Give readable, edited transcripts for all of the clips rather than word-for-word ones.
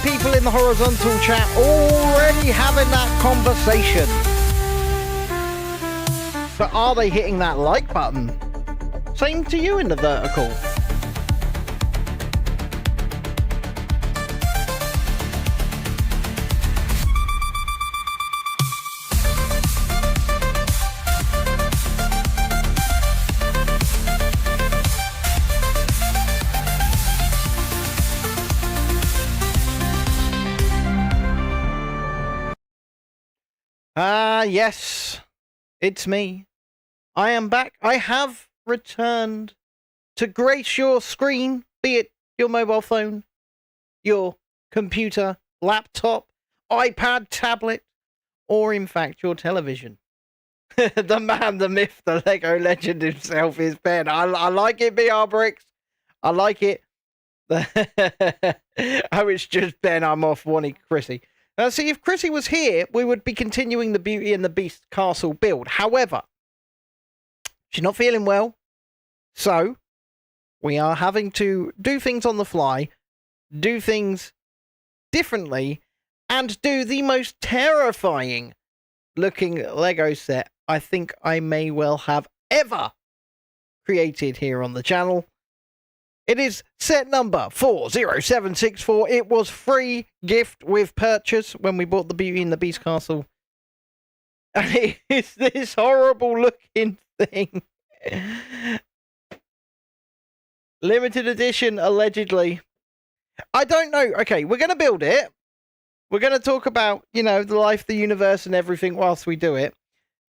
people in the horizontal chat already having that conversation. But are they hitting that like button? Same to you in the vertical. Yes, it's me. I am back. I have returned to grace your screen, be it your mobile phone, your computer, laptop, iPad, tablet, or in fact your television. The man, the myth, the Lego legend himself is Ben. I like it, BR Bricks. I like it. Oh, it's just Ben. I'm off wanting Chrissy. Now, see, if Chrissy was here, we would be continuing the Beauty and the Beast castle build. However, she's not feeling well, so we are having to do things on the fly, do things differently, and do the most terrifying looking Lego set I think I may well have ever created here on the channel. It is set number 40764. It was free gift with purchase when we bought the Beauty and the Beast castle. And it is this horrible looking thing. Limited edition, allegedly. I don't know. Okay, we're going to build it. We're going to talk about, you know, the life, the universe, and everything whilst we do it.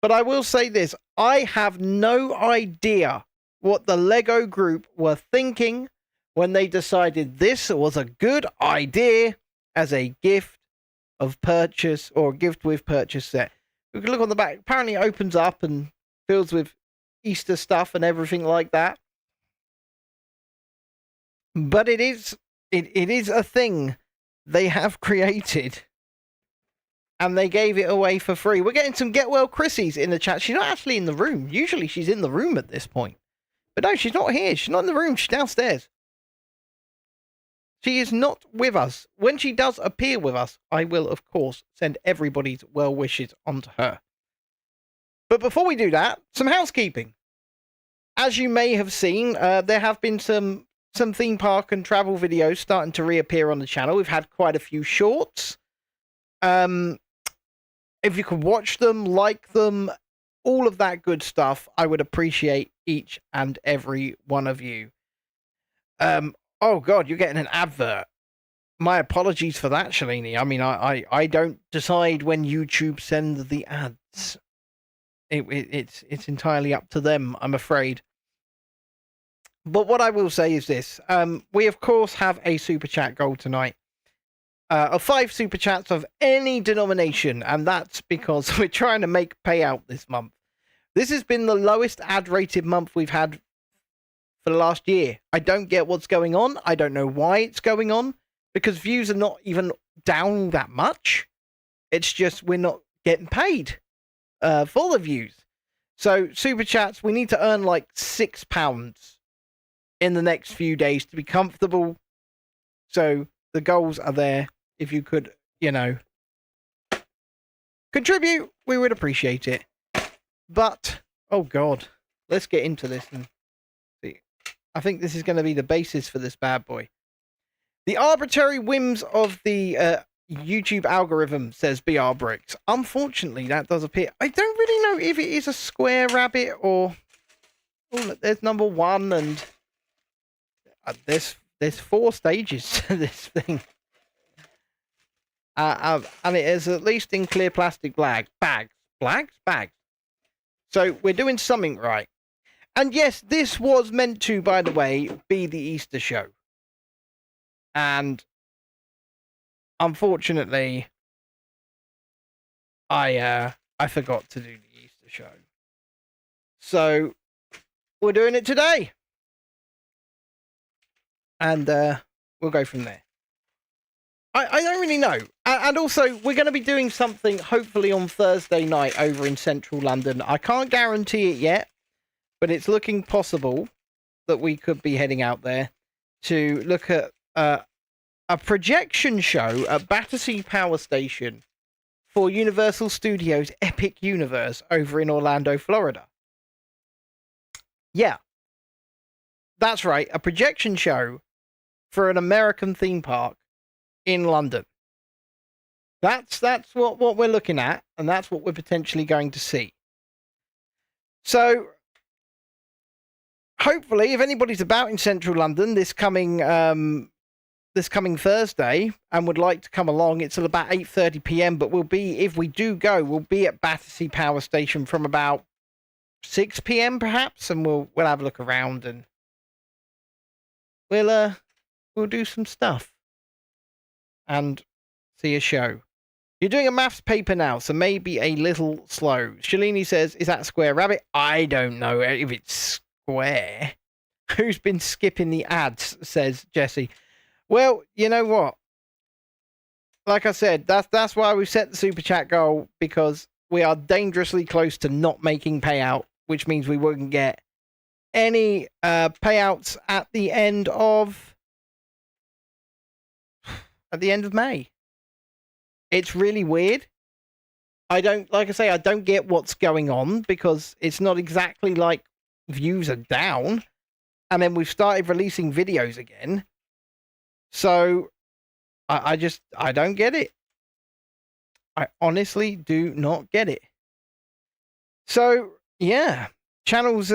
But I will say this. I have no idea what the Lego group were thinking when they decided this was a good idea as a gift of purchase or gift with purchase set. We can look on the back. Apparently it opens up and fills with Easter stuff and everything like that. But it is a thing they have created. And they gave it away for free. We're getting some Get Well Chrissies in the chat. She's not actually in the room. Usually she's in the room at this point. But no, she's not here. She's not in the room. She's downstairs. She is not with us. When she does appear with us, I will, of course, send everybody's well wishes onto her. But before we do that, some housekeeping. As you may have seen, there have been some theme park and travel videos starting to reappear on the channel. We've had quite a few shorts. If you could watch them, like them, all of that good stuff, I would appreciate each and every one of you. Oh God, you're getting an advert. My apologies for that, Shalini. I mean, I don't decide when YouTube sends the ads. It's entirely up to them, I'm afraid. But what I will say is this. We, of course, have a Super Chat goal tonight. Of 5 Super Chats of any denomination, and that's because we're trying to make payout this month. This has been the lowest ad-rated month we've had for the last year. I don't get what's going on. I don't know why it's going on, because views are not even down that much. It's just we're not getting paid for the views. So, Super Chats, we need to earn like £6 in the next few days to be comfortable. So, the goals are there. If you could, you know, contribute, we would appreciate it. But, oh God, let's get into this and see. I think this is going to be the basis for this bad boy. The arbitrary whims of the YouTube algorithm, says BR Bricks. Unfortunately, that does appear. I don't really know if it is a square rabbit or... Oh, look, there's number 1 and... There's 4 stages to this thing. And it is at least in clear plastic bags. So we're doing something right. And yes, this was meant to, by the way, be the Easter show. And unfortunately, I forgot to do the Easter show. So we're doing it today. And we'll go from there. I don't really know. And also, we're going to be doing something, hopefully, on Thursday night over in central London. I can't guarantee it yet, but it's looking possible that we could be heading out there to look at a a projection show at Battersea Power Station for Universal Studios Epic Universe over in Orlando, Florida. Yeah. That's right, a projection show for an American theme park in London. That's what we're looking at, and that's what we're potentially going to see. So, hopefully, if anybody's about in central London this coming Thursday and would like to come along, it's at about 8:30 p.m. But if we do go, we'll be at Battersea Power Station from about 6 p.m. perhaps, and we'll have a look around and we'll do some stuff and see a show. You're doing a maths paper now, so maybe a little slow. Shalini says, is that Square Rabbit? I don't know if it's Square. Who's been skipping the ads, says Jesse. Well, you know what? Like I said, that's why we set the Super Chat goal, because we are dangerously close to not making payout, which means we wouldn't get any payouts at the end of May. It's really weird. I don't get what's going on, because it's not exactly like views are down and then we've started releasing videos again. So I don't get it. I honestly do not get it. So yeah, channels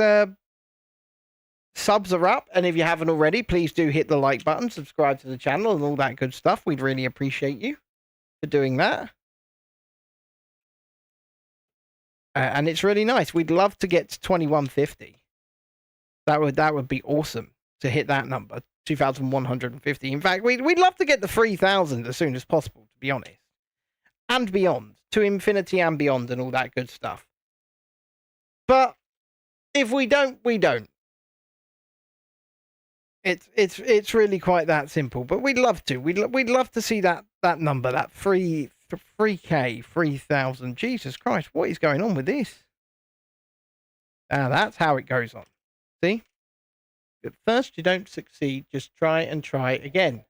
subs are up, and if you haven't already, please do hit the like button, subscribe to the channel and all that good stuff. We'd really appreciate you for doing that. And it's really nice. We'd love to get to 2150. That would be awesome to hit that number, 2,150. In fact, we'd love to get the 3,000 as soon as possible, to be honest, and beyond, to infinity and beyond, and all that good stuff. But if we don't, we don't. It's really quite that simple. But we'd love to. We'd love to see that number, that 3K, 3,000. Jesus Christ, what is going on with this? That's how it goes on. See? At first you don't succeed, just try and try again.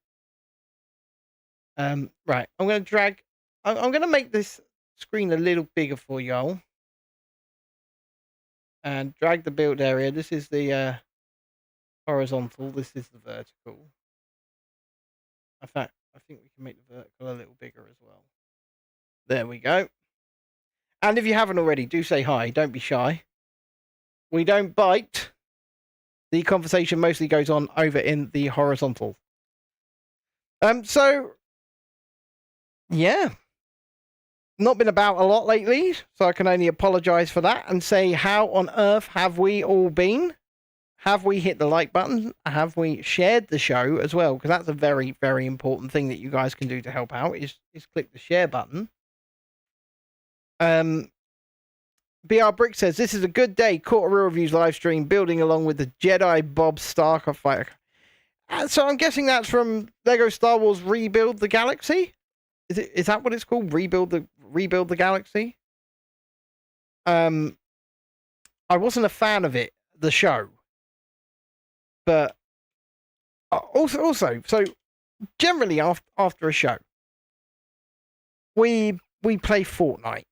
Right, I'm going to drag... I'm going to make this screen a little bigger for y'all. And drag the build area. This is the horizontal. This is the vertical. In fact, I think we can make the vertical a little bigger as well. There we go. And if you haven't already, do say hi. Don't be shy. We don't bite. The conversation mostly goes on over in the horizontal. So, yeah. Not been about a lot lately, so I can only apologise for that and say, how on earth have we all been? Have we hit the like button? Have we shared the show as well? Because that's a very, very important thing that you guys can do to help out, is click the share button. BR Brick says, this is a good day. Caught a Real Reviews live stream, building along with the Jedi Bob Starfighter. So I'm guessing that's from Lego Star Wars Rebuild the Galaxy? Is that what it's called? Rebuild the Galaxy? I wasn't a fan of it, the show. But also, so generally after a show, we play Fortnite.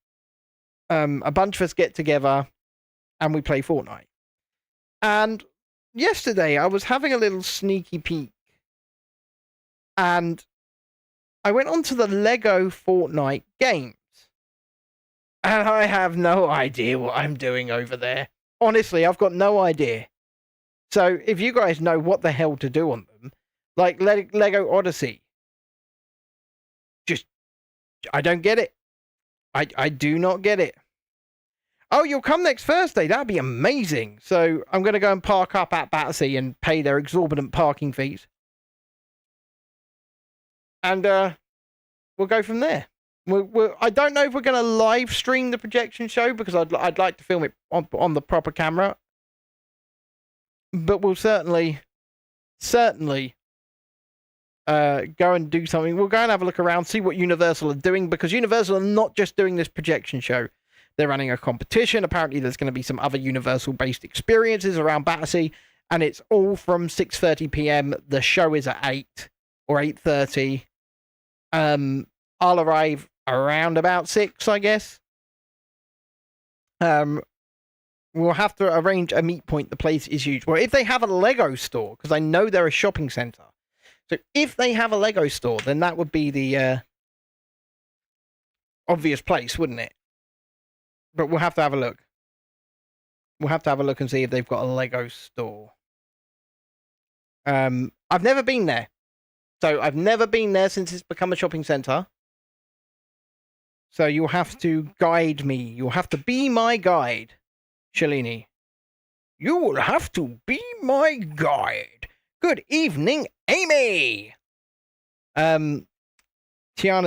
A bunch of us get together and we play Fortnite. And yesterday I was having a little sneaky peek, and I went onto the Lego Fortnite games, and I have no idea what I'm doing over there. Honestly, I've got no idea. So if you guys know what the hell to do on them, like Lego Odyssey, I don't get it. I do not get it. Oh, you'll come next Thursday. That'd be amazing. So I'm going to go and park up at Battersea and pay their exorbitant parking fees. And we'll go from there. I don't know if we're going to live stream the projection show, because I'd like to film it on the proper camera. But we'll certainly go and do something. We'll go and have a look around, see what Universal are doing, because Universal are not just doing this projection show. They're running a competition. Apparently there's going to be some other Universal-based experiences around Battersea, and it's all from 6:30 p.m. The show is at 8. or 8:30. I'll arrive around about 6, I guess. We'll have to arrange a meet point. The place is huge. Well, if they have a Lego store, because I know they're a shopping center. So if they have a Lego store, then that would be the obvious place, wouldn't it? But we'll have to have a look. We'll have to have a look and see if they've got a Lego store. I've never been there. So I've never been there since it's become a shopping center. So you'll have to guide me. You'll have to be my guide, Shalini. You will have to be my guide. Good evening, Amy. Tiana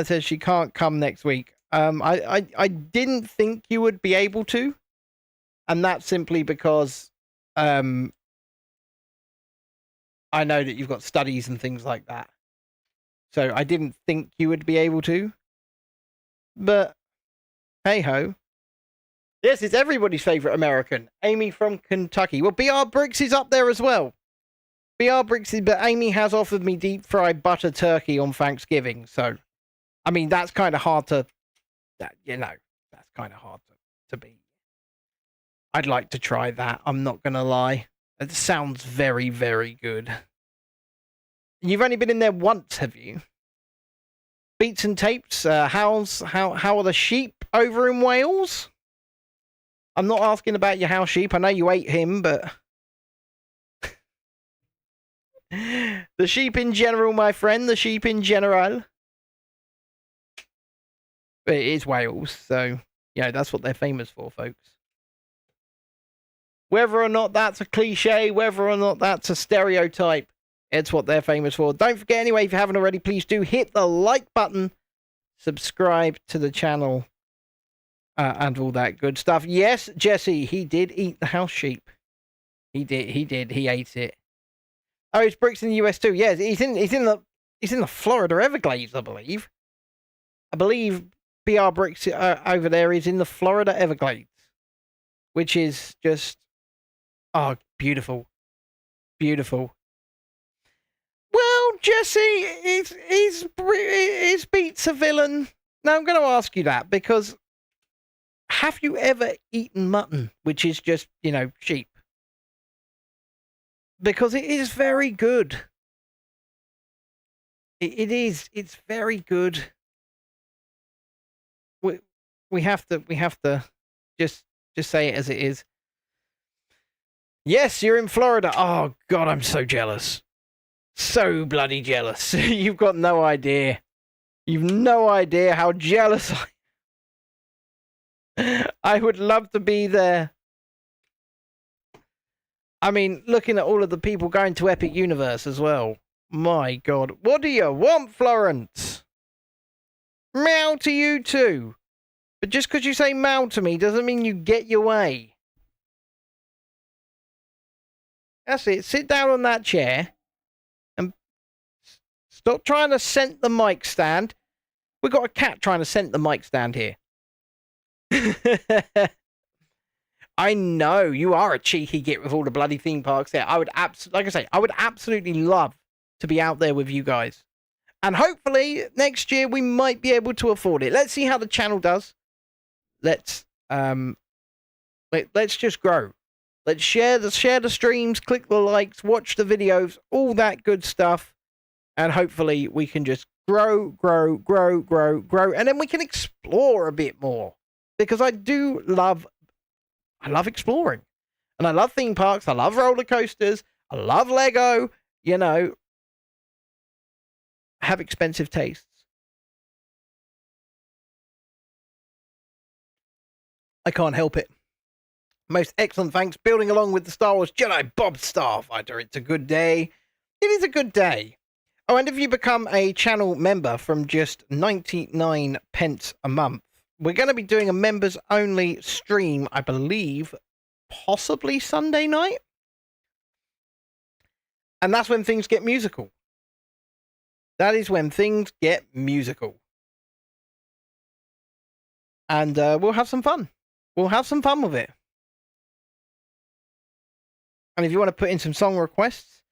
says she can't come next week. I didn't think you would be able to. And that's simply because I know that you've got studies and things like that. So I didn't think you would be able to. But hey ho. Yes, it's everybody's favourite American. Amy from Kentucky. Well, BR Bricks is up there as well. BR Bricks is, but Amy has offered me deep fried butter turkey on Thanksgiving. So, I mean, that's kind of hard to, that's kind of hard to beat. I'd like to try that. I'm not going to lie. It sounds very, very good. You've only been in there once, have you? Beats and tapes. How are the sheep over in Wales? I'm not asking about your house sheep. I know you ate him, but the sheep in general, my friend. The sheep in general. But it is Wales, so yeah, that's what they're famous for, folks. Whether or not that's a cliche, whether or not that's a stereotype, it's what they're famous for. Don't forget, anyway, if you haven't already, please do hit the like button, subscribe to the channel, and all that good stuff. Yes, Jesse, he did eat the house sheep. He did. He ate it. Oh, it's Bricks in the US too. Yes, he's in the Florida Everglades, I believe. I believe BR Bricks over there is in the Florida Everglades, which is just beautiful, beautiful. Well, Jesse, is Beats a villain? Now I'm going to ask you that because have you ever eaten mutton, which is just, sheep? Because it is very good. It is. It's very good. We have to just say it as it is. Yes, you're in Florida. Oh God, I'm so jealous. So bloody jealous. You've got no idea. You've no idea how jealous I would love to be there. I mean, looking at all of the people going to Epic Universe as well. My God. What do you want, Florence? Meow to you too. But just because you say meow to me doesn't mean you get your way. That's it. Sit down on that chair. And stop trying to scent the mic stand. We've got a cat trying to scent the mic stand here. I know you are a cheeky git with all the bloody theme parks there. I would absolutely love to be out there with you guys. And hopefully next year we might be able to afford it. Let's see how the channel does. Let's just grow. Let's share the streams, click the likes, watch the videos, all that good stuff. And hopefully we can just grow. And then we can explore a bit more. Because I love exploring. And I love theme parks. I love roller coasters. I love Lego. I have expensive tastes. I can't help it. Most excellent thanks. Building along with the Star Wars Jedi Bob Starfighter. It's a good day. It is a good day. Oh, and if you become a channel member from just 99 pence a month, we're going to be doing a members only stream, I believe, possibly Sunday night. And that's when things get musical. That is when things get musical. And we'll have some fun. We'll have some fun with it. And if you want to put in some song requests,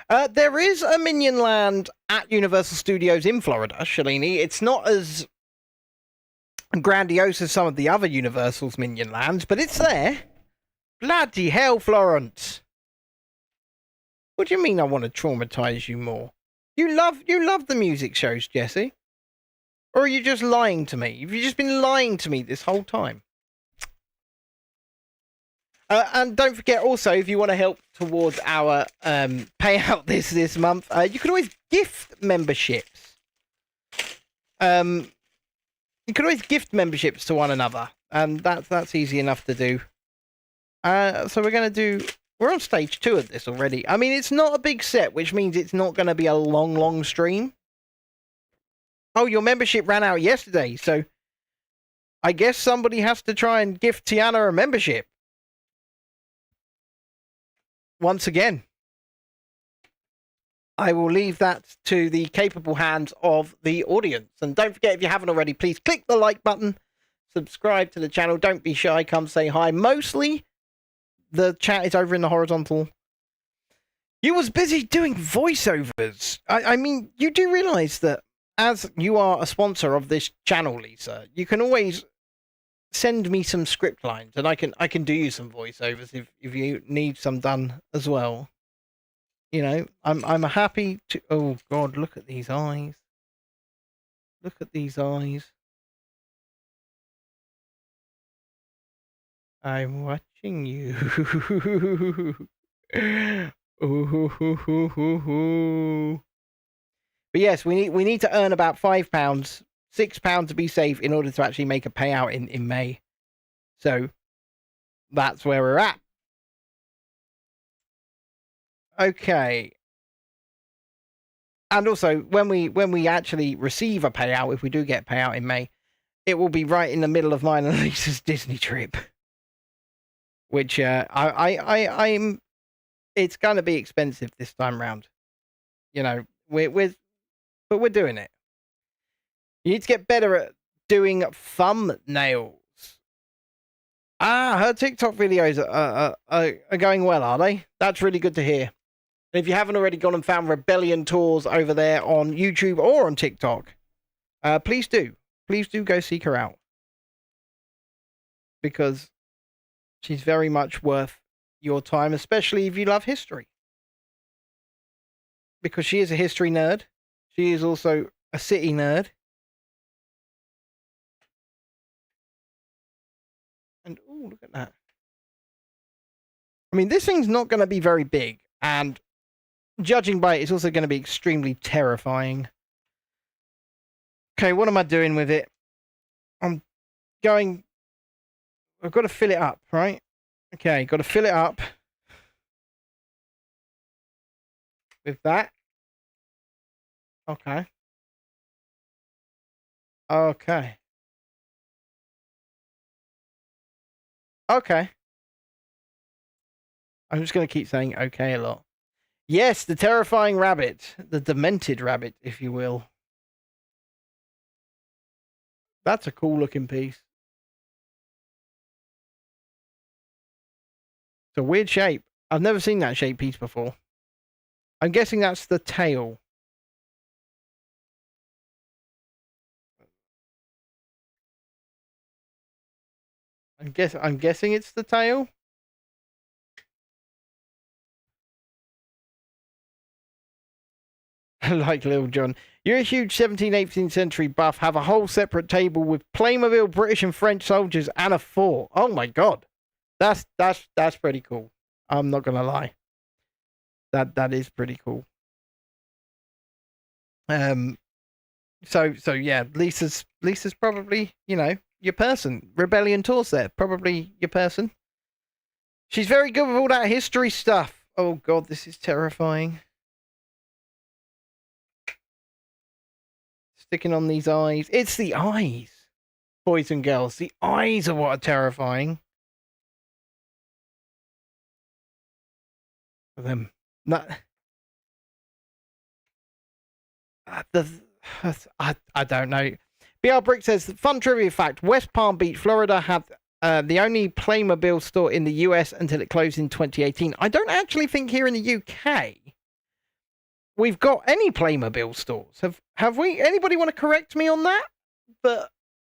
There is a Minion Land at Universal Studios in Florida, Shalini. It's not as grandiose as some of the other Universal's Minion Lands, but it's there. Bloody hell, Florence. What do you mean I want to traumatize you more? You love the music shows, Jesse. Or are you just lying to me? Have you just been lying to me this whole time? And don't forget also, if you want to help towards our payout this month, you can always gift memberships. You can always gift memberships to one another, and that's easy enough to do. So we're on stage 2 of this already. I mean, it's not a big set, which means it's not going to be a long stream. Oh, your membership ran out yesterday, so I guess somebody has to try and gift Tiana a membership. Once again, I will leave that to the capable hands of the audience. And don't forget, if you haven't already, please click the like button, subscribe to the channel. Don't be shy, come say hi. Mostly, the chat is over in the horizontal. You was busy doing voiceovers. I mean, you do realise that as you are a sponsor of this channel, Lisa, you can always send me some script lines, and I can do you some voiceovers if you need some done as well. You know, I'm happy to. Oh God, look at these eyes. Look at these eyes. I'm watching you. But yes, we need to earn about £5, £6 to be safe in order to actually make a payout in May. So that's where we're at. Okay. And also, when we actually receive a payout, if we do get a payout in May, it will be right in the middle of mine and Lisa's Disney trip. Which I'm it's gonna be expensive this time round. You know, but we're doing it. You need to get better at doing thumbnails. Her TikTok videos are going well, are they? That's really good to hear. And if you haven't already gone and found Rebellion Tours over there on YouTube or on TikTok, please do. Please do go seek her out. Because she's very much worth your time, especially if you love history. Because she is a history nerd. She is also a city nerd. And, oh, look at that. I mean, this thing's not going to be very big. And judging by it, it's also going to be extremely terrifying. Okay, what am I doing with it? I've got to fill it up, right? Okay, got to fill it up. With that. Okay. Okay. Okay. I'm just going to keep saying okay a lot. Yes, the terrifying rabbit. The demented rabbit, if you will. That's a cool looking piece. It's a weird shape. I've never seen that shape piece before. I'm guessing that's the tail. I'm guessing it's the tail. Like Lil Jon. You're a huge 17th, 18th century buff. Have a whole separate table with Playmobil, British and French soldiers, and a fort. Oh my God. That's pretty cool. I'm not gonna lie. That is pretty cool. So yeah, Lisa's probably, you know, your person. Rebellion Tours there, probably your person. She's very good with all that history stuff. Oh God, this is terrifying. Sticking on these eyes. It's the eyes, boys and girls. The eyes are what are terrifying. For them. Not... I don't know. BR Brick says, fun trivia fact, West Palm Beach, Florida had the only Playmobil store in the US until it closed in 2018. I don't actually think here in the UK we've got any Playmobil stores. Have we? Anybody want to correct me on that? But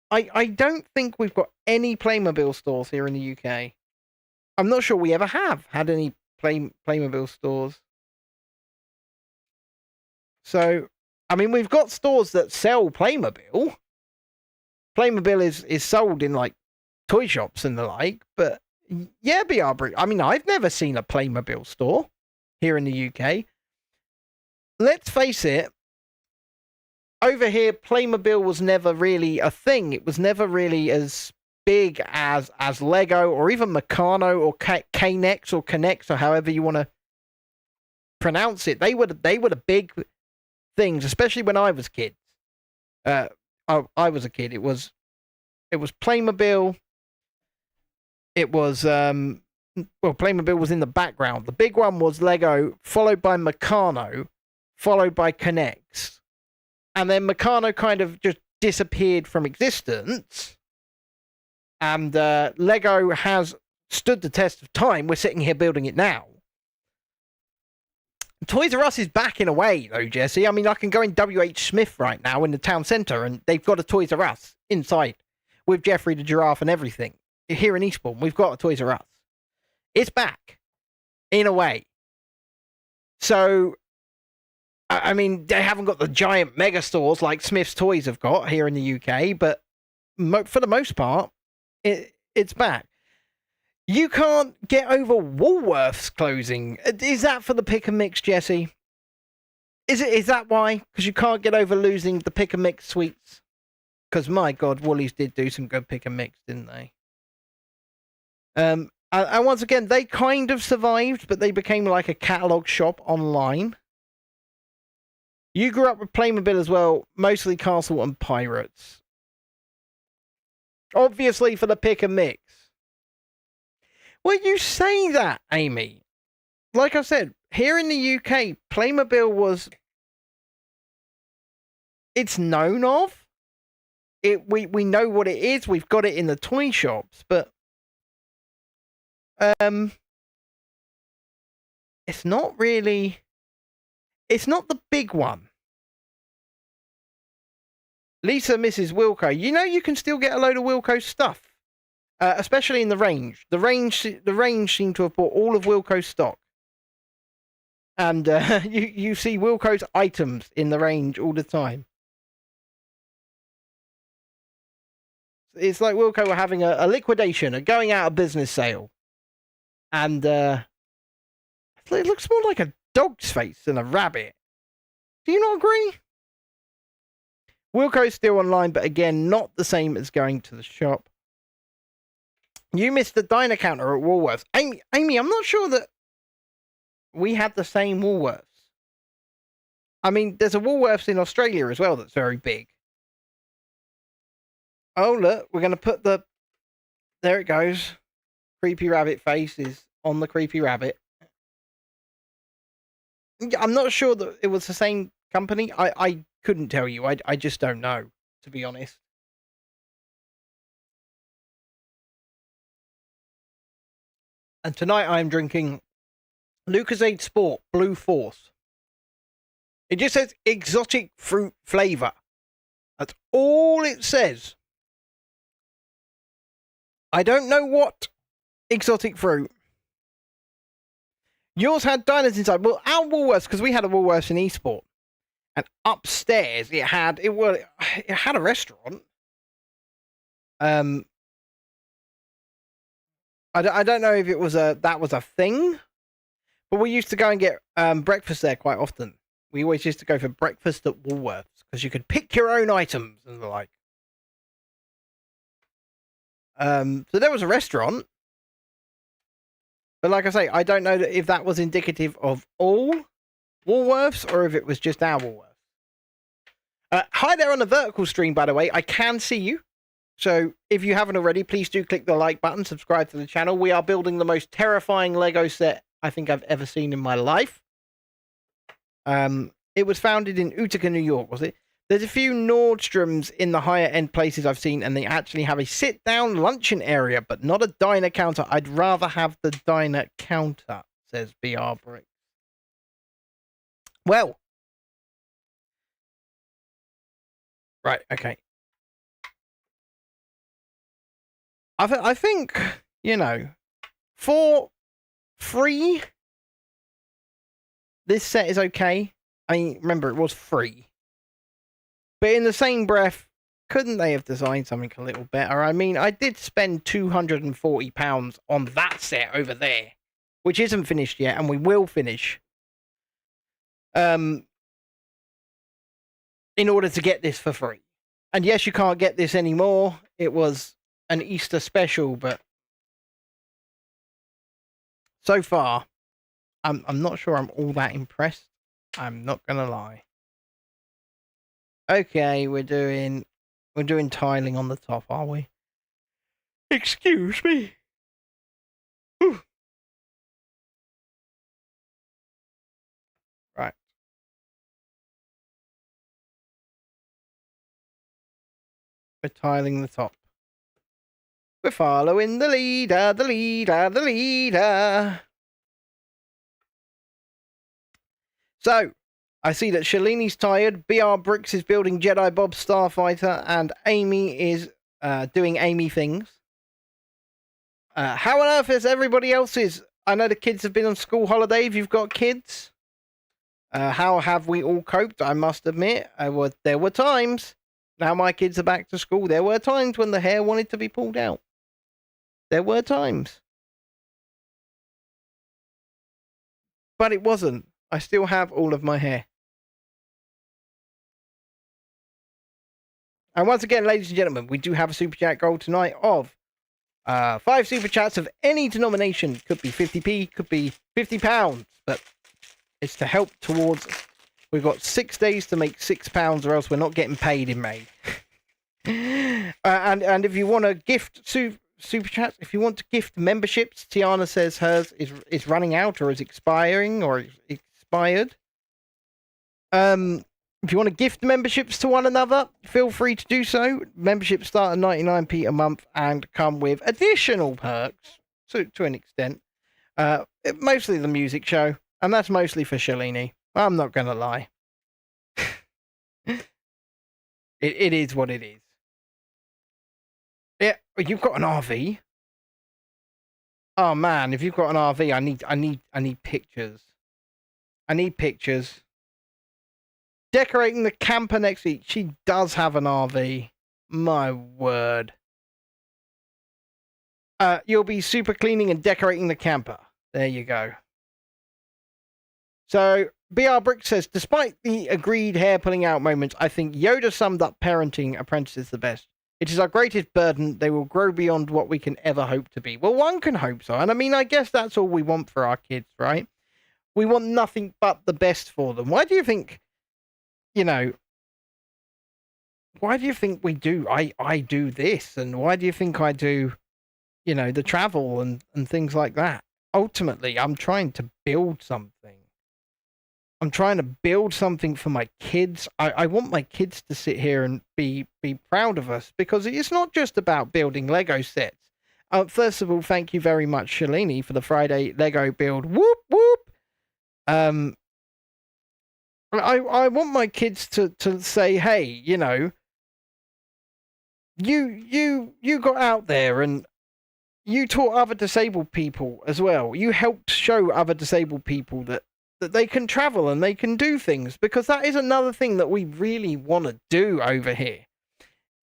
I don't think we've got any Playmobil stores here in the UK. I'm not sure we ever have had any Playmobil stores. So, I mean, we've got stores that sell Playmobil. Playmobil is sold in, like, toy shops and the like, but yeah, BR, I mean, I've never seen a Playmobil store here in the UK. Let's face it, over here, Playmobil was never really a thing. It was never really as big as Lego or even Meccano or K'Nex or K'Nex or however you want to pronounce it. They were the big things, especially when I was kids. I was a kid. It was Playmobil. It was Playmobil was in the background. The big one was Lego, followed by Meccano, followed by K'Nex, and then Meccano kind of just disappeared from existence. And Lego has stood the test of time. We're sitting here building it now. Toys R Us is back in a way, though, Jesse. I mean, I can go in WH Smith right now in the town centre, and they've got a Toys R Us inside with Jeffrey the Giraffe and everything. Here in Eastbourne, we've got a Toys R Us. It's back in a way. So, I mean, they haven't got the giant mega stores like Smith's Toys have got here in the UK, but for the most part, it's back. You can't get over Woolworths closing. Is that for the pick and mix, Jesse? Is that why? Because you can't get over losing the pick and mix sweets? Because my God, Woolies did do some good pick and mix, didn't they? And once again, they kind of survived, but they became like a catalogue shop online. You grew up with Playmobil as well, mostly Castle and Pirates. Obviously for the pick and mix. Well, you say that, Amy. Like I said, here in the UK, Playmobil was... It's known of. We know what it is. We've got it in the toy shops, but... It's not really... It's not the big one. Lisa, Mrs. Wilco. You know you can still get a load of Wilco stuff. Especially in the range. The range seem to have bought all of Wilco's stock. And you see Wilco's items in the range all the time. It's like Wilco were having a liquidation, a going out of business sale. And it looks more like a dog's face than a rabbit. Do you not agree? Wilco's still online, but again, not the same as going to the shop. You missed the diner counter at Woolworths. Amy, I'm not sure that we had the same Woolworths. I mean, there's a Woolworths in Australia as well that's very big. Oh, look, we're going to put the... There it goes. Creepy rabbit face is on the creepy rabbit. I'm not sure that it was the same company. I couldn't tell you. I just don't know, to be honest. And tonight I'm drinking Lucozade Sport Blue Force. It just says exotic fruit flavour. That's all it says. I don't know what exotic fruit. Yours had diners inside. Well, our Woolworths, because we had a Woolworths in Eastport, and upstairs it had a restaurant. I don't know if it was that was a thing, but we used to go and get breakfast there quite often. We always used to go for breakfast at Woolworths because you could pick your own items and the like. So there was a restaurant, but like I say, I don't know if that was indicative of all Woolworths or if it was just our Woolworths. Hi there on the vertical stream, by the way. I can see you. So if you haven't already, please do click the like button, subscribe to the channel. We are building the most terrifying Lego set I think I've ever seen in my life. It was founded in Utica, New York, was it? There's a few Nordstroms in the higher end places I've seen, and they actually have a sit-down luncheon area, but not a diner counter. I'd rather have the diner counter, says BR Brick. Well, Right, okay. I think, you know, for free, this set is okay. I mean, remember, it was free. But in the same breath, couldn't they have designed something a little better? I mean, I did spend £240 on that set over there, which isn't finished yet, and we will finish. In order to get this for free. And yes, you can't get this anymore. It was an Easter special, but so far, I'm not sure I'm all that impressed. I'm not gonna lie. Okay, we're doing tiling on the top, are we? Excuse me. Whew. Right. We're tiling the top. We're following the leader, the leader, the leader. So, I see that Shalini's tired, BR Bricks is building Jedi Bob Starfighter, and Amy is doing Amy things. How on earth is everybody else's? I know the kids have been on school holiday. If you've got kids, how have we all coped? I must admit, there were times. Now my kids are back to school. There were times when the hair wanted to be pulled out. There were times. But it wasn't. I still have all of my hair. And once again, ladies and gentlemen, we do have a Super Chat goal tonight of 5 Super Chats of any denomination. Could be 50p, could be £50, but it's to help towards... We've got 6 days to make £6 or else we're not getting paid in May. And if you want to gift Super Chats, if you want to gift memberships, Tiana says hers is running out or is expiring or expired. If you want to gift memberships to one another, feel free to do so. Memberships start at 99p a month and come with additional perks, to an extent. Mostly the music show, and that's mostly for Shalini. I'm not going to lie. It is what it is. Yeah, you've got an RV. Oh man, if you've got an RV, I need pictures. I need pictures. Decorating the camper next week. She does have an RV. My word. You'll be super cleaning and decorating the camper. There you go. So, BR Brick says, despite the agreed hair pulling out moments, I think Yoda summed up parenting apprentices the best. It is our greatest burden. They will grow beyond what we can ever hope to be. Well, one can hope so. And I mean, I guess that's all we want for our kids, right? We want nothing but the best for them. Why do you think... why do you think we do? I do this, and why do you think I do, the travel and things like that? Ultimately, I'm trying to build something. I'm trying to build something for my kids. I want my kids to sit here and be proud of us, because it's not just about building Lego sets. First of all, thank you very much, Shalini, for the Friday Lego build. Whoop, whoop. I want my kids to say, hey, you got out there and you taught other disabled people as well. You helped show other disabled people that they can travel and they can do things, because that is another thing that we really want to do over here.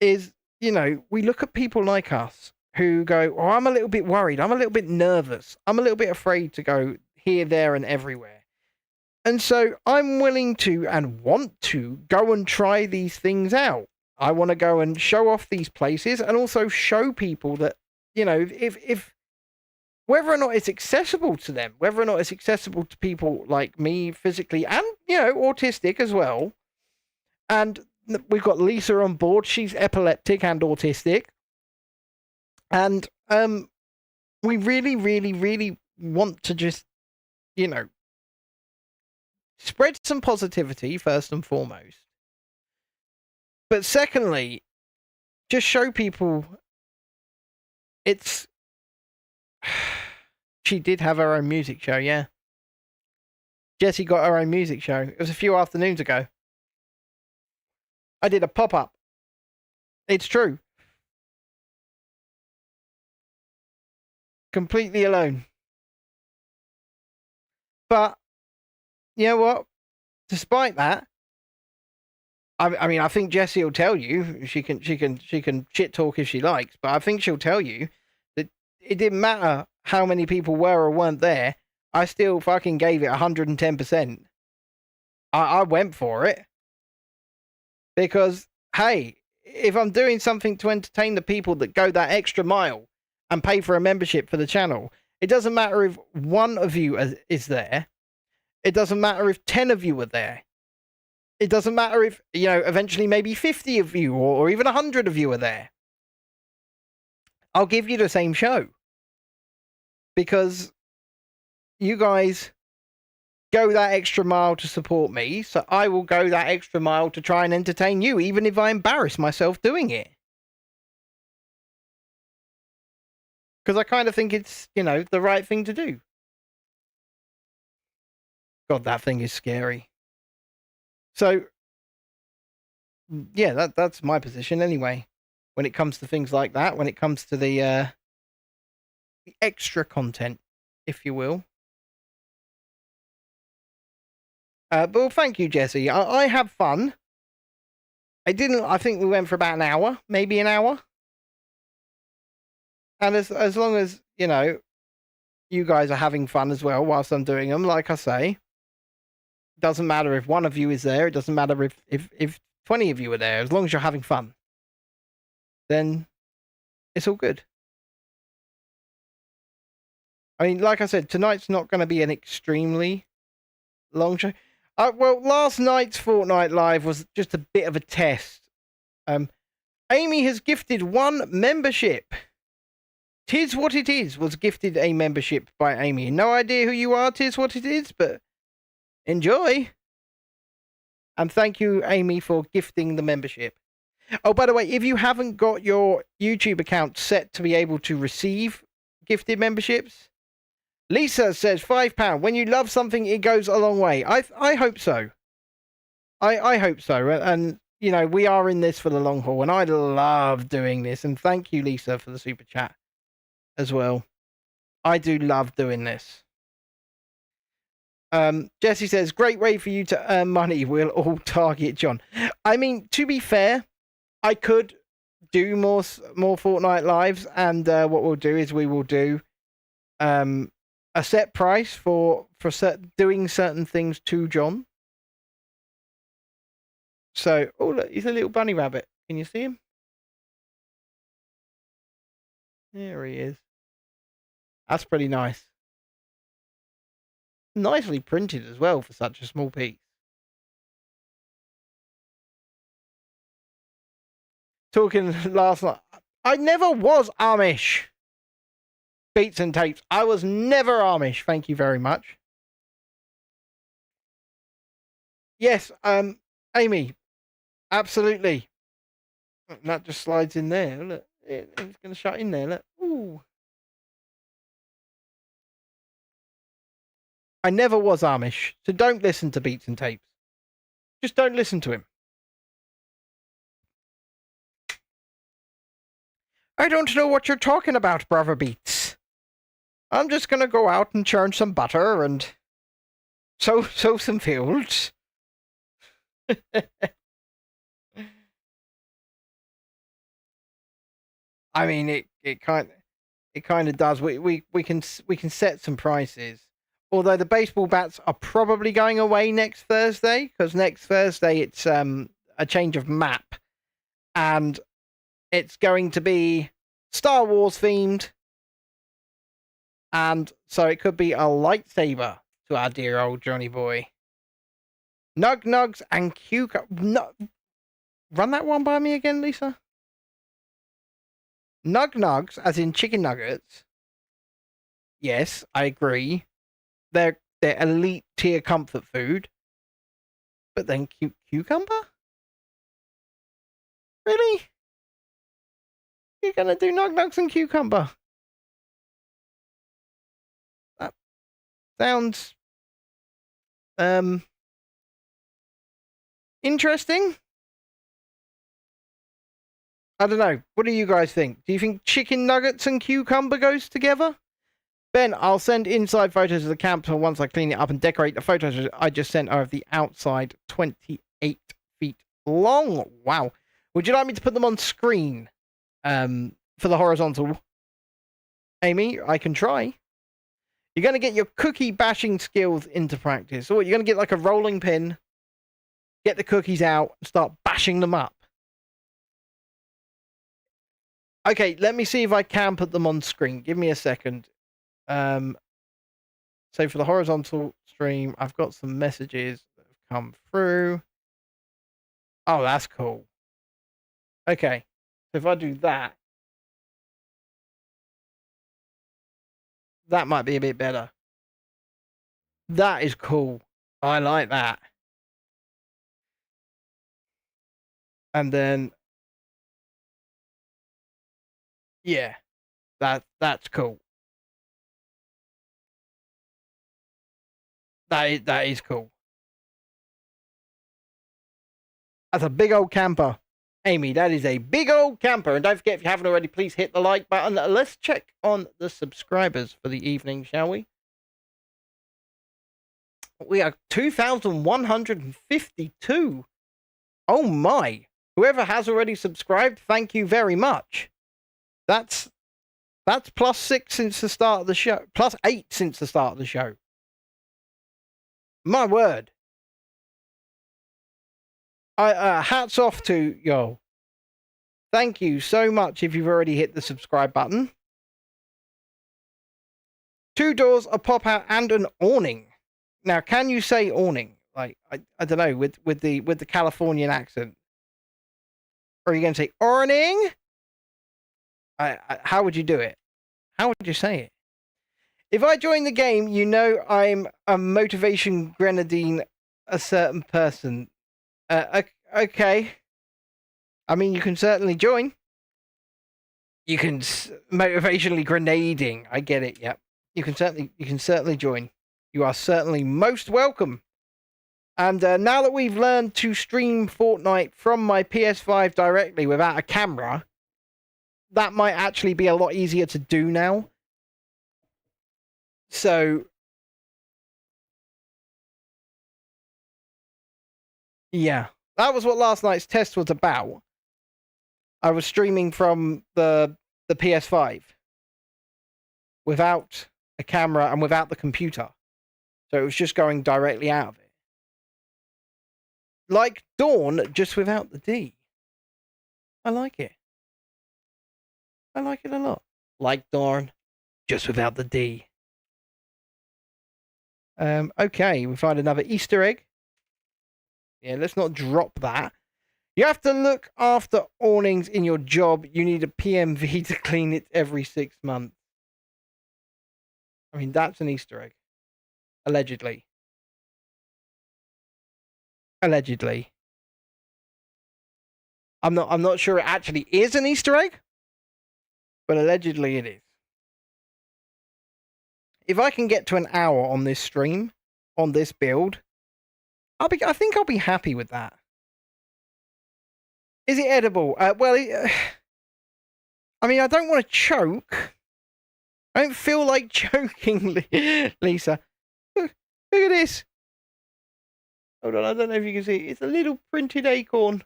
Is, we look at people like us who go, oh, I'm a little bit worried. I'm a little bit nervous. I'm a little bit afraid to go here, there, and everywhere. And so I'm willing to and want to go and try these things out. I want to go and show off these places and also show people that, if whether or not it's accessible to them, whether or not it's accessible to people like me physically and, autistic as well. And we've got Lisa on board. She's epileptic and autistic. And we really, really, really want to just, spread some positivity, first and foremost. But secondly, just show people it's... She did have her own music show, yeah. Jessie got her own music show. It was a few afternoons ago. I did a pop-up It's true. Completely alone. But you know what? Despite that, I mean, I think Jessie will tell you. She can shit talk if she likes, but I think she'll tell you that it didn't matter how many people were or weren't there. I still fucking gave it 110%. I went for it because, hey, if I'm doing something to entertain the people that go that extra mile and pay for a membership for the channel, it doesn't matter if one of you is there. It doesn't matter if 10 of you are there. It doesn't matter if, eventually maybe 50 of you or even 100 of you are there. I'll give you the same show. Because you guys go that extra mile to support me, so I will go that extra mile to try and entertain you, even if I embarrass myself doing it. Because I kind of think it's, the right thing to do. God, that thing is scary. So, yeah, that's my position anyway. When it comes to things like that, when it comes to the extra content, if you will. But thank you, Jesse. I had fun. I think we went for about an hour, maybe an hour. And as long as, you guys are having fun as well whilst I'm doing them, like I say, doesn't matter if one of you is there, it doesn't matter if 20 of you are there, as long as you're having fun, then it's all good. I mean, like I said, tonight's not going to be an extremely long show. Well, last night's Fortnite Live was just a bit of a test. Amy has gifted 1 membership. Tis What It Is was gifted a membership by Amy. No idea who you are, Tis What It Is, but enjoy. And thank you, Amy, for gifting the membership. Oh, by the way, if you haven't got your YouTube account set to be able to receive gifted memberships, Lisa says £5. When you love something, it goes a long way. I hope so. I hope so. And, we are in this for the long haul, and I love doing this. And thank you, Lisa, for the super chat as well. I do love doing this. Jesse says, great way for you to earn money. We'll all target John. I mean, to be fair, I could do more Fortnite lives, and what we'll do is we will do a set price for doing certain things to John. So, oh look, he's a little bunny rabbit. Can you see him? There he is. That's pretty nice. Nicely printed as well for such a small piece. Talking last night, I never was Amish. Beats and Tapes. I was never Amish. Thank you very much. Yes, Amy, absolutely. That just slides in there. Look, it's going to shut in there. Look. Ooh. I never was Amish, so don't listen to Beats and Tapes. Just don't listen to him. I don't know what you're talking about, Brother Beats. I'm just going to go out and churn some butter and sow some fields. I mean, it kind of does. We can set some prices. Although the baseball bats are probably going away next Thursday, because next Thursday it's a change of map, and it's going to be Star Wars themed, and so it could be a lightsaber to our dear old Johnny boy. Nug Nugs and Cucumber. No, run that one by me again, Lisa. Nug Nugs, as in chicken nuggets. Yes, I agree. They're elite tier comfort food. But then cucumber? Really? You're gonna do Nug Nugs and cucumber? That sounds interesting. I don't know. What do you guys think? Do you think chicken nuggets and cucumber goes together? Ben, I'll send inside photos of the camp once I clean it up and decorate. The photos I just sent are of the outside, 28 feet long. Wow. Would you like me to put them on screen for the horizontal? Amy, I can try. You're going to get your cookie bashing skills into practice. Or you're going to get like a rolling pin, get the cookies out, and start bashing them up. Okay, let me see if I can put them on screen. Give me a second. So for the horizontal stream, I've got some messages that have come through. Oh, that's cool. Okay, so if I do that, that might be a bit better. That is cool. I like that. And then, yeah, that's cool. That is cool. That's a big old camper. Amy, that is a big old camper. And don't forget, if you haven't already, please hit the like button. Let's check on the subscribers for the evening, shall we? We are 2,152. Oh my. Whoever has already subscribed, thank you very much. That's +6 since the start of the show. +8 since the start of the show. My word. Hats off to yo. Thank you so much if you've already hit the subscribe button. 2 doors, a pop out, and an awning. Now, can you say awning? Like, I don't know, with the Californian accent. Or are you going to say awning? How would you do it? How would you say it? If I join the game, you know I'm a motivation grenadine, a certain person. Okay. I mean, you can certainly join. You can motivationally grenading. I get it. Yep. You can certainly join. You are certainly most welcome. And now that we've learned to stream Fortnite from my PS5 directly without a camera, that might actually be a lot easier to do now. So, yeah, that was what last night's test was about. I was streaming from the PS5 without a camera and without the computer. So it was just going directly out of it. Like Dawn, just without the D. I like it. I like it a lot. Like Dawn, just without the D. Okay, we find another Easter egg. Yeah, let's not drop that. You have to look after awnings in your job. You need a PMV to clean it every 6 months. I mean, that's an Easter egg. Allegedly. Allegedly. I'm not sure it actually is an Easter egg, but allegedly it is. If I can get to an hour on this stream, on this build, I think I'll be happy with that. Is it edible? Well, I mean, I don't want to choke. I don't feel like choking, Lisa. Look at this. Hold on, I don't know if you can see it. It's a little printed acorn.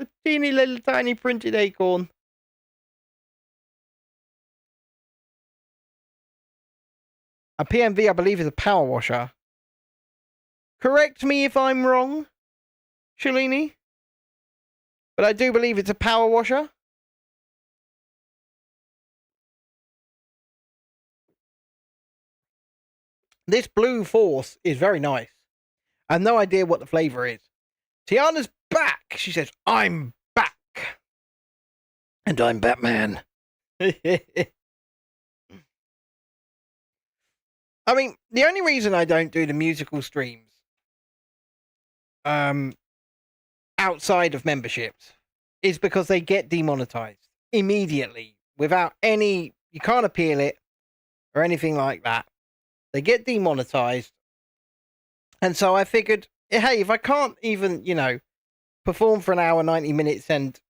A teeny little tiny printed acorn. A PMV, I believe, is a power washer. Correct me if I'm wrong, Shalini. But I do believe it's a power washer. This Blue Force is very nice. I have no idea what the flavour is. Tiana's back. She says, I'm back. And I'm Batman. I mean, the only reason I don't do the musical streams outside of memberships is because they get demonetized immediately without any... You can't appeal it or anything like that. They get demonetized. And so I figured, hey, if I can't even, perform for an hour, 90 minutes and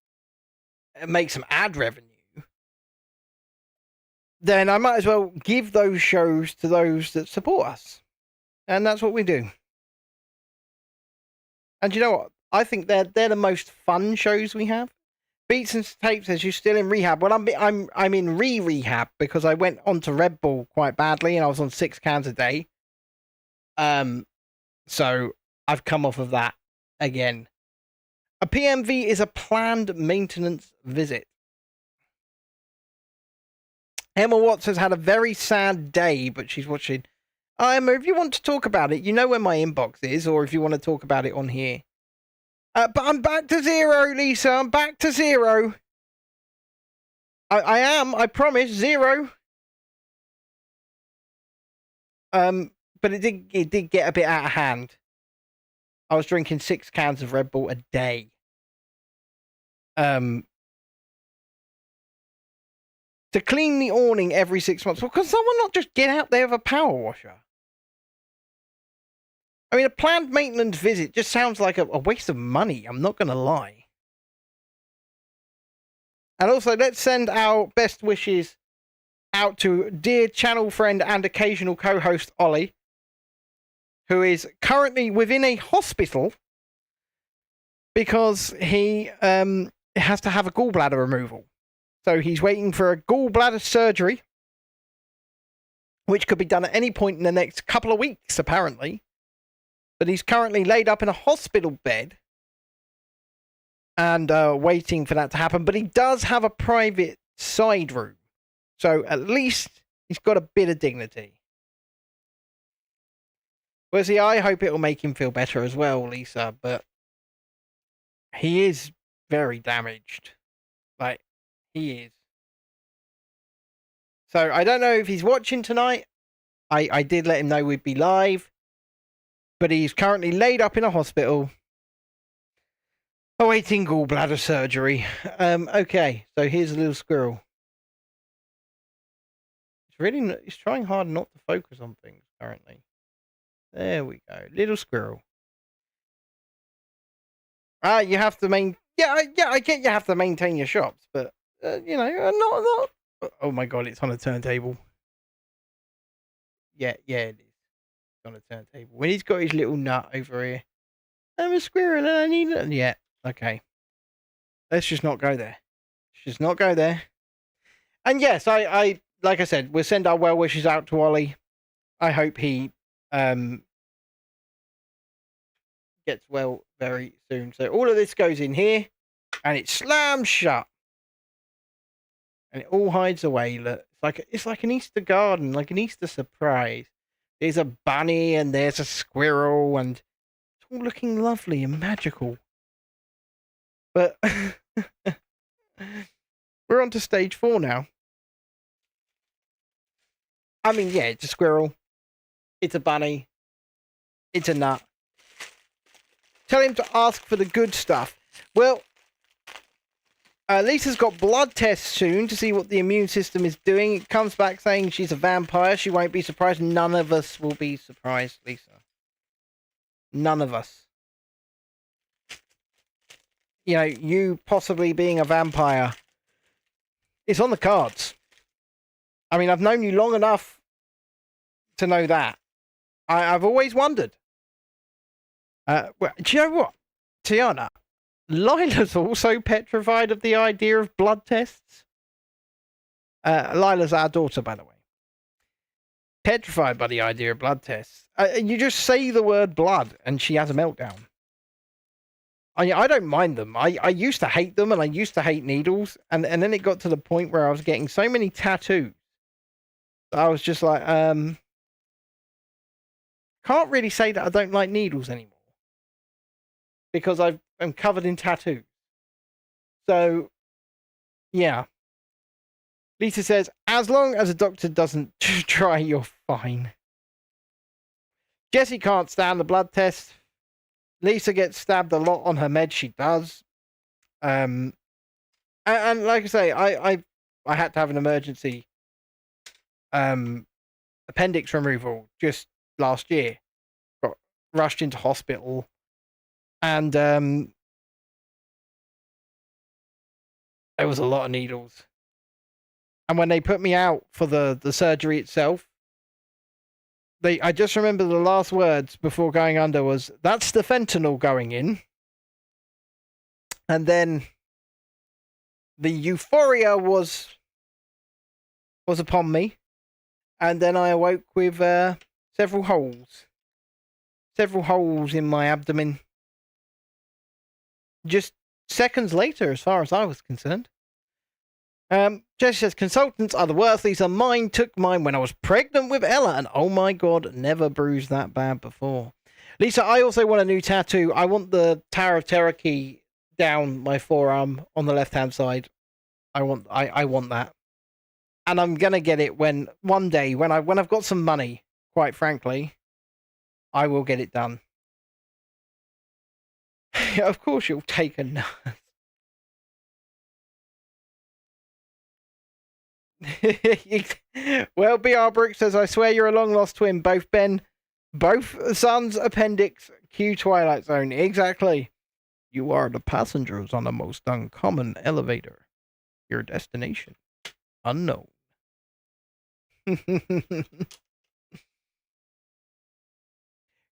make some ad revenue, then I might as well give those shows to those that support us. And that's what we do. And you know what? I think they're the most fun shows we have. Beats and Tapes says you're still in rehab. Well, I'm in rehab because I went onto Red Bull quite badly and I was on 6 cans a day. So I've come off of that again. A PMV is a planned maintenance visit. Emma Watts has had a very sad day, but she's watching. Emma, if you want to talk about it, you know where my inbox is, or if you want to talk about it on here. But I'm back to 0, Lisa. I'm back to 0. I am. I promise. 0. But it did get a bit out of hand. I was drinking 6 cans of Red Bull a day. To clean the awning every 6 months. Well, can someone not just get out there with a power washer? I mean, a planned maintenance visit just sounds like a waste of money. I'm not going to lie. And also, let's send our best wishes out to dear channel friend and occasional co-host Ollie, who is currently within a hospital because he has to have a gallbladder removal. So he's waiting for a gallbladder surgery, which could be done at any point in the next couple of weeks, apparently. But he's currently laid up in a hospital bed and waiting for that to happen. But he does have a private side room. So at least he's got a bit of dignity. Well, see, I hope it'll make him feel better as well, Lisa. But he is very damaged. Like, he is. So I don't know if he's watching tonight. I did let him know we'd be live. But he's currently laid up in a hospital, awaiting gallbladder surgery. Okay, so here's a little squirrel. He's trying hard not to focus on things currently. There we go, little squirrel. You have to I get you have to maintain your shops, but you know, not. Oh my god, it's on a turntable. Yeah, it is. On a turntable. When he's got his little nut over here. I'm a squirrel and I need it. Yeah, okay. Let's just not go there. Let's just not go there. And yes, I like I said, we'll send our well wishes out to Ollie. I hope he gets well very soon. So all of this goes in here and it slams shut. And it all hides away. Look, it's like an Easter garden, like an Easter surprise. There's a bunny and there's a squirrel and it's all looking lovely and magical. But we're on to stage 4 now. I mean, yeah, it's a squirrel. It's a bunny. It's a nut. Tell him to ask for the good stuff. Well, Lisa's got blood tests soon to see what the immune system is doing. It comes back saying she's a vampire. She won't be surprised. None of us will be surprised, Lisa. None of us. You know, you possibly being a vampire. It's on the cards. I mean, I've known you long enough to know that. I've always wondered. Well, do you know what, Tiana? Lila's also petrified of the idea of blood tests. Lila's our daughter, by the way. Petrified by the idea of blood tests. You just say the word blood and she has a meltdown. I don't mind them. I used to hate them and I used to hate needles. And then it got to the point where I was getting so many tattoos. I was just like, can't really say that I don't like needles anymore. Because I'm covered in tattoos. So, yeah. Lisa says, as long as a doctor doesn't try, you're fine. Jessie can't stand the blood test. Lisa gets stabbed a lot on her meds. She does. And like I say, I had to have an emergency appendix removal just last year. Got rushed into hospital. And It was a lot of needles. And when they put me out for the surgery itself, I just remember the last words before going under was, "That's the fentanyl going in." And then the euphoria was upon me. And then I awoke with several holes in my abdomen. Just seconds later, as far as I was concerned. Jesse says, consultants are the worst. These are mine. Took mine when I was pregnant with Ella, and oh my god, never bruised that bad before. Lisa, I also want a new tattoo. I want the Tower of Terror key down my forearm on the left-hand side. I want that. And I'm gonna get it when I've got some money, quite frankly, I will get it done. Of course you'll take a nurse. Well, BR Brooks says, I swear you're a long lost twin. Both sons appendix Q Twilight Zone. Exactly. You are the passengers on a most uncommon elevator. Your destination unknown.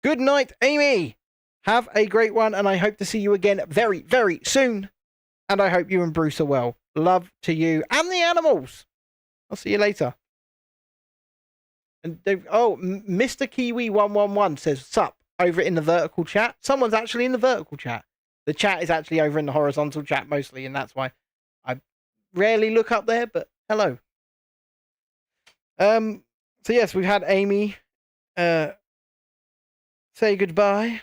Good night, Amy. Have a great one, and I hope to see you again very, very soon. And I hope you and Bruce are well. Love to you and the animals. I'll see you later. And Mr. Kiwi111 says, sup, over in the vertical chat. Someone's actually in the vertical chat. The chat is actually over in the horizontal chat mostly, and that's why I rarely look up there, but hello. So yes, we've had Amy say goodbye.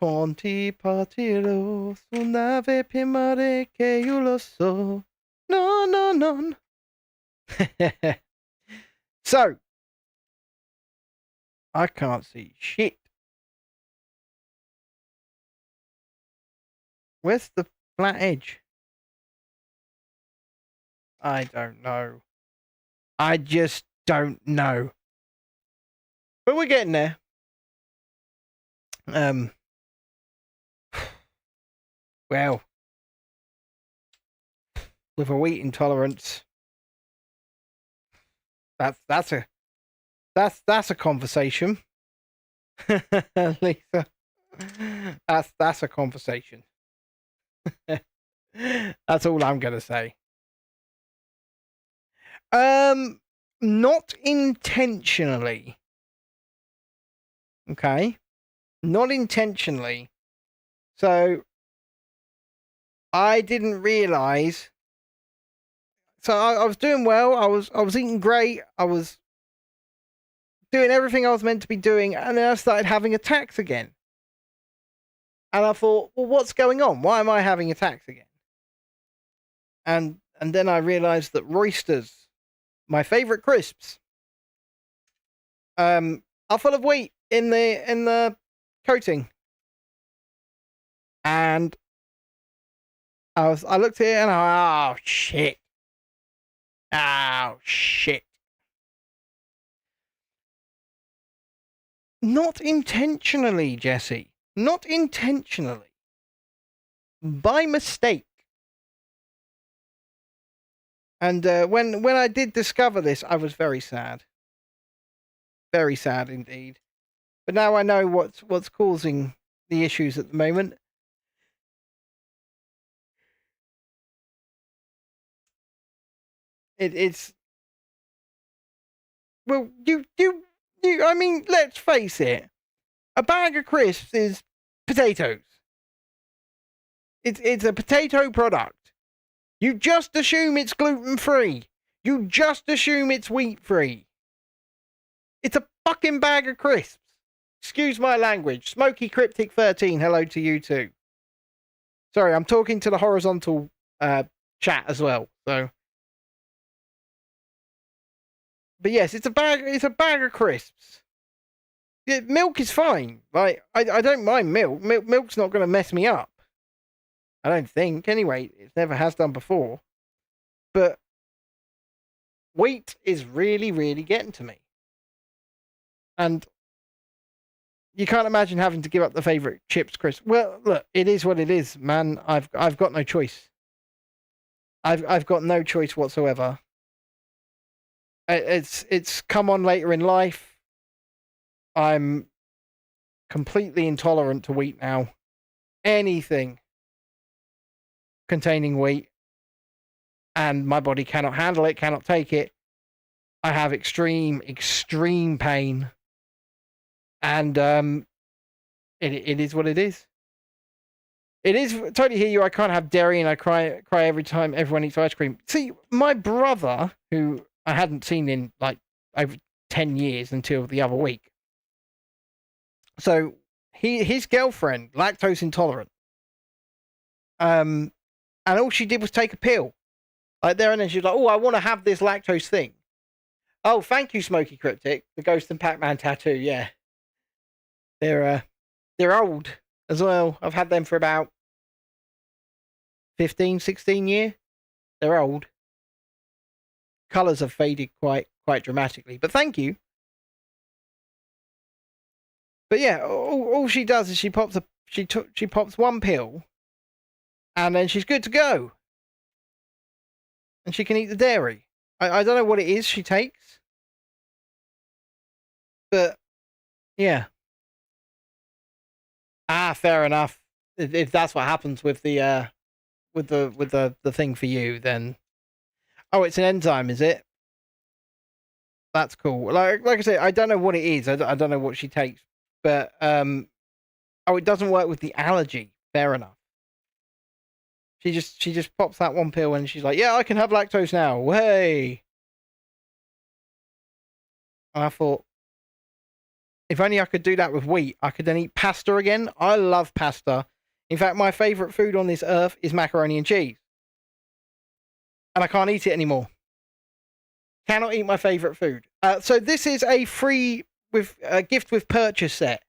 Conti partirò su nave più mare che io lo so. No. So, I can't see shit. Where's the flat edge? I don't know. I just don't know. But we're getting there. Well, with a wheat intolerance, that's a conversation. Lisa, that's a conversation. That's all I'm gonna say. Not intentionally. Okay, not intentionally. So I didn't realize. So I was doing well. I was eating great. I was doing everything I was meant to be doing, and then I started having attacks again. And I thought, well, what's going on? Why am I having attacks again? And then I realized that Roysters, my favorite crisps, are full of wheat in the coating. And I looked at it and oh shit. Not intentionally, Jesse. Not intentionally. By mistake. And when I did discover this, I was very sad. Very sad indeed. But now I know what's causing the issues at the moment. It's well, you. I mean, let's face it. A bag of crisps is potatoes. It's a potato product. You just assume it's gluten-free. You just assume it's wheat-free. It's a fucking bag of crisps. Excuse my language. Smoky Cryptic 13, hello to you too. Sorry, I'm talking to the horizontal chat as well. So, but yes, it's a bag of crisps. Yeah, milk is fine. Like I don't mind milk. Milk's not going to mess me up. I don't think. Anyway, it never has done before. But wheat is really, really getting to me. And you can't imagine having to give up the favourite chips, Chris. Well, look, it is what it is, man. I've got no choice. I've got no choice whatsoever. It's come on later in life. I'm completely intolerant to wheat now. Anything containing wheat, and my body cannot handle it, cannot take it. I have extreme pain, and it is what it is. It is totally hear you. I can't have dairy, and I cry every time everyone eats ice cream. See, my brother, who I hadn't seen in like over 10 years until the other week. So his girlfriend, lactose intolerant. And all she did was take a pill. Like there and then she's like, oh, I want to have this lactose thing. Oh, thank you, Smoky Cryptic. The Ghost and Pac-Man tattoo, yeah. They're old as well. I've had them for about 15, 16 years. They're old. Colours have faded quite dramatically. But thank you. But yeah, all she does is she pops one pill, and then she's good to go. And she can eat the dairy. I don't know what it is she takes, but yeah. Fair enough. If that's what happens with the thing for you, then it's an enzyme, is it? That's cool. Like I say, I don't know what it is. I don't know what she takes, but it doesn't work with the allergy. Fair enough. She just pops that one pill and she's like, yeah, I can have lactose now. Hey. And I thought, if only I could do that with wheat, I could then eat pasta again. I love pasta. In fact, my favourite food on this earth is macaroni and cheese. And I can't eat it anymore. Cannot eat my favourite food. So this is a free gift with purchase set.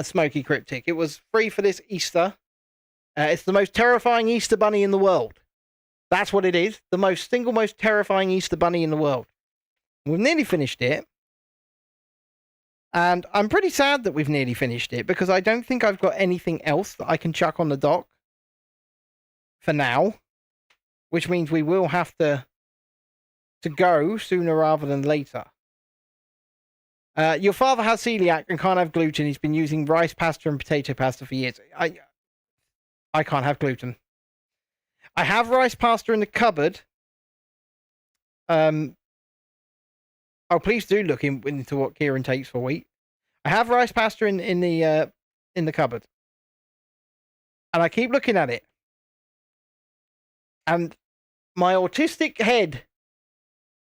Smoky Cryptic. It was free for this Easter. It's the most terrifying Easter bunny in the world. That's what it is. The single most terrifying Easter bunny in the world. We've nearly finished it. And I'm pretty sad that we've nearly finished it because I don't think I've got anything else that I can chuck on the dock for now. Which means we will have to go sooner rather than later. Your father has celiac and can't have gluten. He's been using rice pasta and potato pasta for years. I can't have gluten. I have rice pasta in the cupboard. Please do look into what Kieran takes for wheat. I have rice pasta in the cupboard, and I keep looking at it, and my autistic head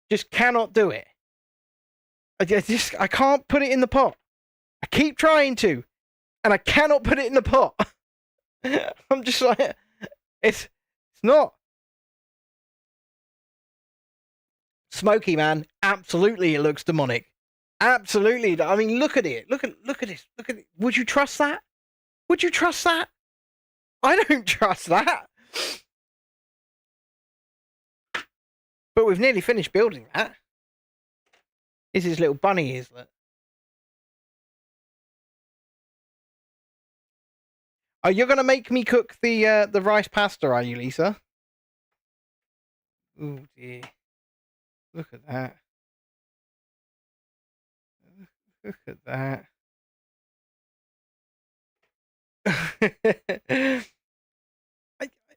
just cannot do it. I can't put it in the pot. I keep trying to, and I cannot put it in the pot. I'm just like, it's not. Smoky, man. Absolutely, it looks demonic. Absolutely. I mean, look at it. Look at this. Look at it. Would you trust that? Would you trust that? I don't trust that. But we've nearly finished building that. Is his little bunny islet? Oh, you're gonna make me cook the rice pasta, are you, Lisa? Oh dear. Look at that. Look at that.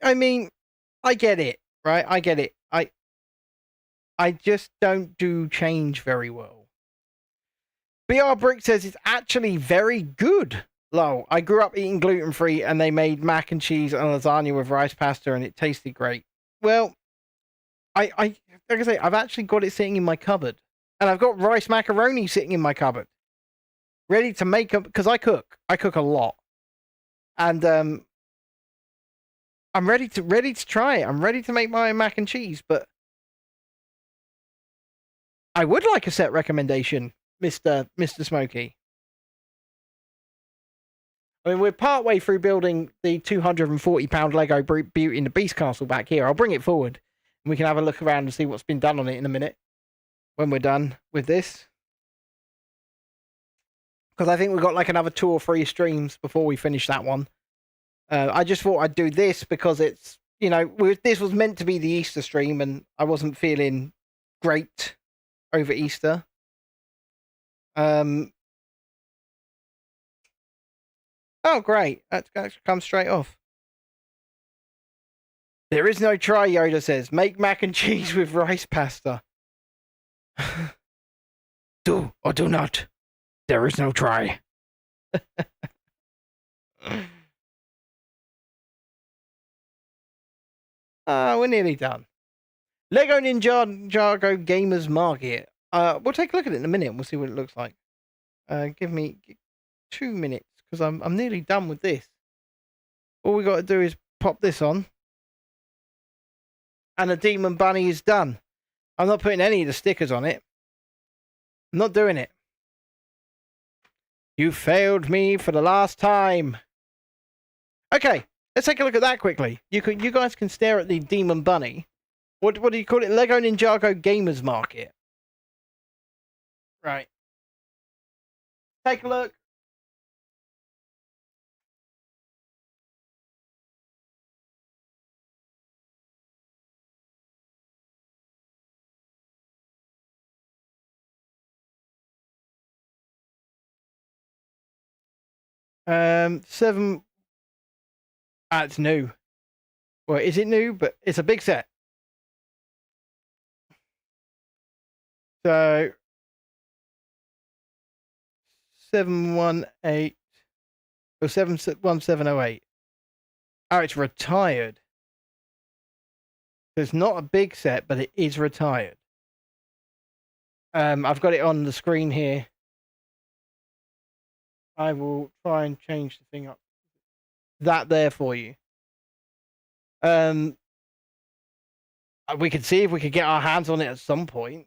I mean, I get it, right? I get it. I just don't do change very well. BR Brick says it's actually very good. Lol, I grew up eating gluten-free and they made mac and cheese and lasagna with rice pasta and it tasted great. Well, like I say, I've actually got it sitting in my cupboard. And I've got rice macaroni sitting in my cupboard. Ready to make them, because I cook. I cook a lot. And I'm ready to try it. I'm ready to make my mac and cheese, but I would like a set recommendation, Mr. Smoky. I mean, we're partway through building the £240 Lego Beauty and the Beast castle back here. I'll bring it forward, and we can have a look around and see what's been done on it in a minute when we're done with this. Because I think we've got like another 2 or 3 streams before we finish that one. I just thought I'd do this because it's, you know, this was meant to be the Easter stream, and I wasn't feeling great over Easter. Oh, great. That's come straight off. There is no try, Yoda says. Make mac and cheese with rice pasta. Do or do not. There is no try. We're nearly done. Lego Ninjago Gamers Market. We'll take a look at it in a minute and we'll see what it looks like. Give me 2 minutes because I'm nearly done with this. All we got to do is pop this on. And the Demon Bunny is done. I'm not putting any of the stickers on it. I'm not doing it. You failed me for the last time. Okay, let's take a look at that quickly. You guys can stare at the Demon Bunny. What do you call it? Lego Ninjago Gamers Market. Right. Take a look. Seven. It's new. Well, is it new? But it's a big set. So 718 or 71708. Oh, it's retired. It's not a big set, but it is retired. I've got it on the screen here. I will try and change the thing up. That there for you. We could see if we could get our hands on it at some point.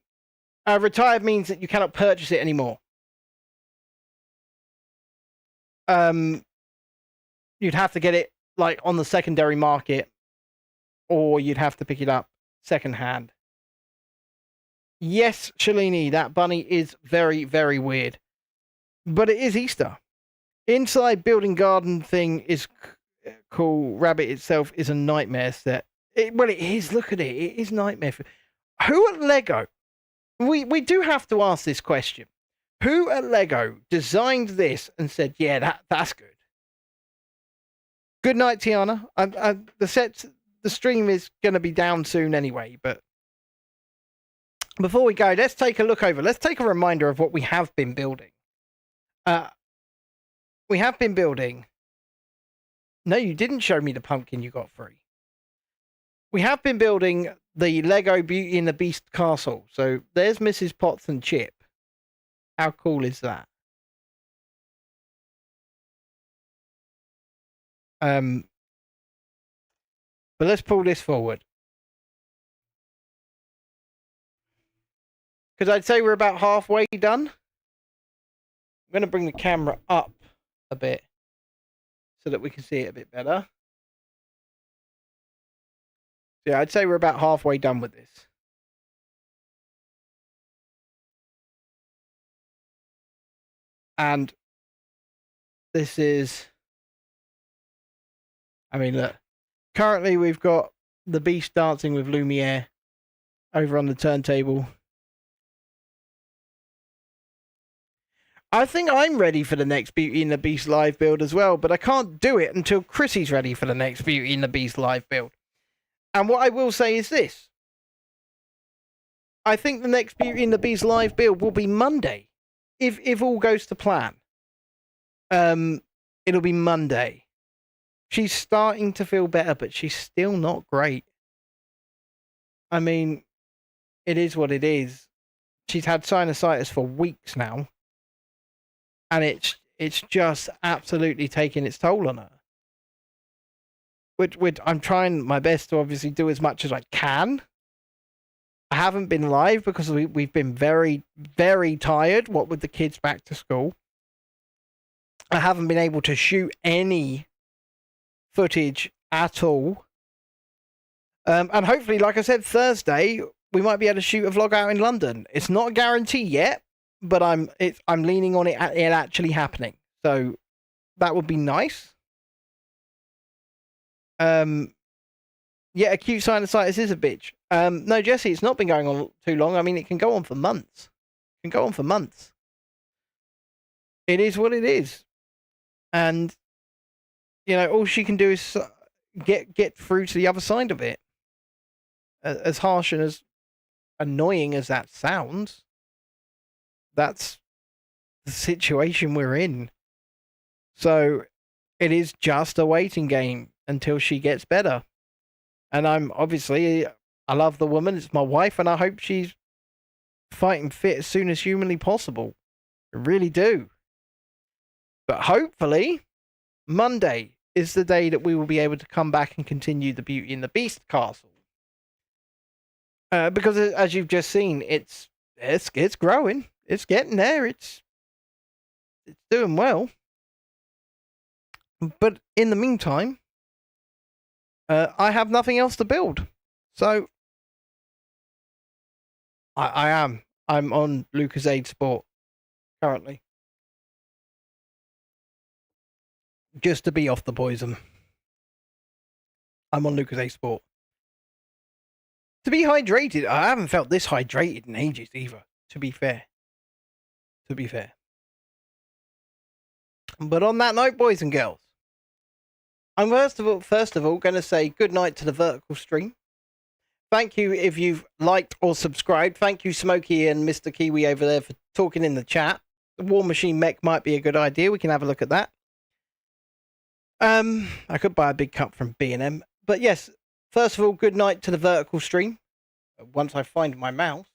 Retired means that you cannot purchase it anymore. You'd have to get it like on the secondary market, or you'd have to pick it up secondhand. Yes, Shalini, that bunny is very, very weird. But it is Easter. Inside building garden thing is cool. Rabbit itself is a nightmare set. Well, it is. Look at it. It is nightmare. Who at Lego? We do have to ask this question. Who at Lego designed this and said, yeah, that's good? Good night, Tiana. The stream is going to be down soon anyway, but before we go, let's take a look over. Let's take a reminder of what we have been building. We have been building. No, you didn't show me the pumpkin you got free. We have been building the Lego Beauty and the Beast castle. So there's Mrs. Potts and Chip. How cool is that? But let's pull this forward. Because I'd say we're about halfway done. I'm going to bring the camera up a bit so that we can see it a bit better. Yeah, I'd say we're about halfway done with this. And this is, I mean, look, currently we've got the Beast dancing with Lumiere over on the turntable. I think I'm ready for the next Beauty and the Beast live build as well, but I can't do it until Chrissy's ready for the next Beauty and the Beast live build. And what I will say is this. I think the next Beauty and the Beast live build will be Monday. If all goes to plan. It'll be Monday. She's starting to feel better, but she's still not great. I mean, it is what it is. She's had sinusitis for weeks now. And it's just absolutely taking its toll on her. Which I'm trying my best to obviously do as much as I can. I haven't been live because we've been very, very tired, what with the kids back to school. I haven't been able to shoot any footage at all. And hopefully, like I said, Thursday, we might be able to shoot a vlog out in London. It's not a guarantee yet, but I'm leaning on it actually happening. So that would be nice. Yeah, acute sinusitis is a bitch. No, Jesse, it's not been going on too long. I mean, it can go on for months. It can go on for months. It is what it is. And, all she can do is get through to the other side of it. As harsh and as annoying as that sounds, that's the situation we're in. So it is just a waiting game until she gets better. And I love the woman. It's my wife, and I hope she's fighting fit as soon as humanly possible. I really do. But hopefully, Monday is the day that we will be able to come back and continue the Beauty and the Beast castle. Because as you've just seen, it's growing. It's getting there. It's doing well. But in the meantime, I have nothing else to build. So I'm on Lucozade Sport currently. Just to be off the poison. I'm on Lucozade Sport. To be hydrated, I haven't felt this hydrated in ages either, to be fair. But on that note, boys and girls, I'm first of all going to say good night to the vertical stream. Thank you if you've liked or subscribed. Thank you, Smokey and Mr. Kiwi over there, for talking in the chat. The War Machine mech might be a good idea. We can have a look at that. I could buy a big cup from B&M. But yes, first of all, good night to the vertical stream. Once I find my mouse.